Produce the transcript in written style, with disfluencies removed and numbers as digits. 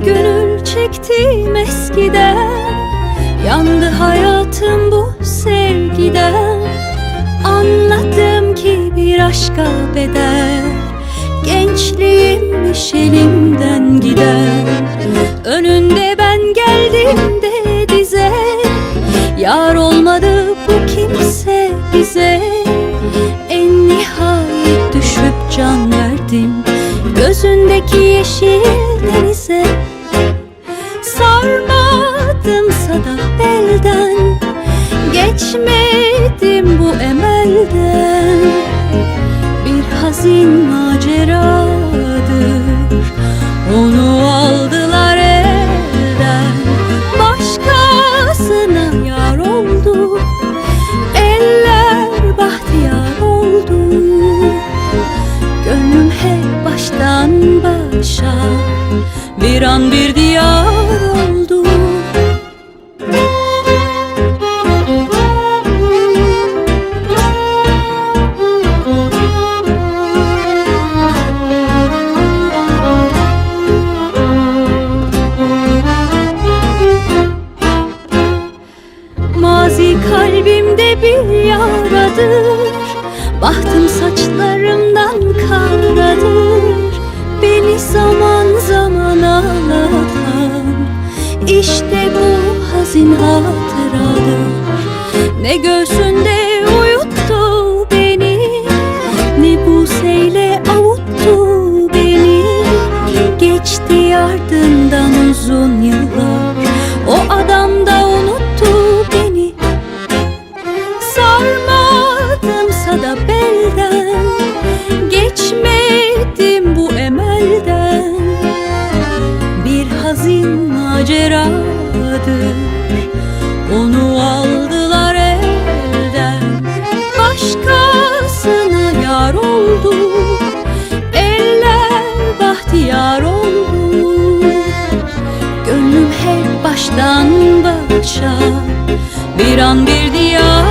gönül çektim eskiden, yandı hayatım bu sevgiden. Anladım ki bir aşka bedel, gençliğimmiş elimden gider. Önünde ben geldim de dize, yar olmadı bu kimse bize. En nihayet düşüp can verdim gözündeki yeşil denize. Sarmadımsa da belden, geçmedim bu emelden. Bir hazin maceradır, onu aldılar elden. Başkasına yar oldu, eller bahtiyar oldu. Gönlüm hep baştan başa, bir an bir diyar oldu. Mazi kalbimde bir yaradır, bahtım saçlarımdan karadır. Beni zaman zaman ağlatan işte bu hazin hatıradır. Ne göğsünde uyuttu beni, ne buseyle avuttu beni. Geçti ardından uzun yıllar, o adam da unuttu beni. Sarmadımsa da belden, geçmedim bu emelden. Bir hazin maceradır, onu aldılar elden. Başkasına yar oldu, eller bahtiyar oldu. Gönlüm hep baştan başa, bir an bir diyar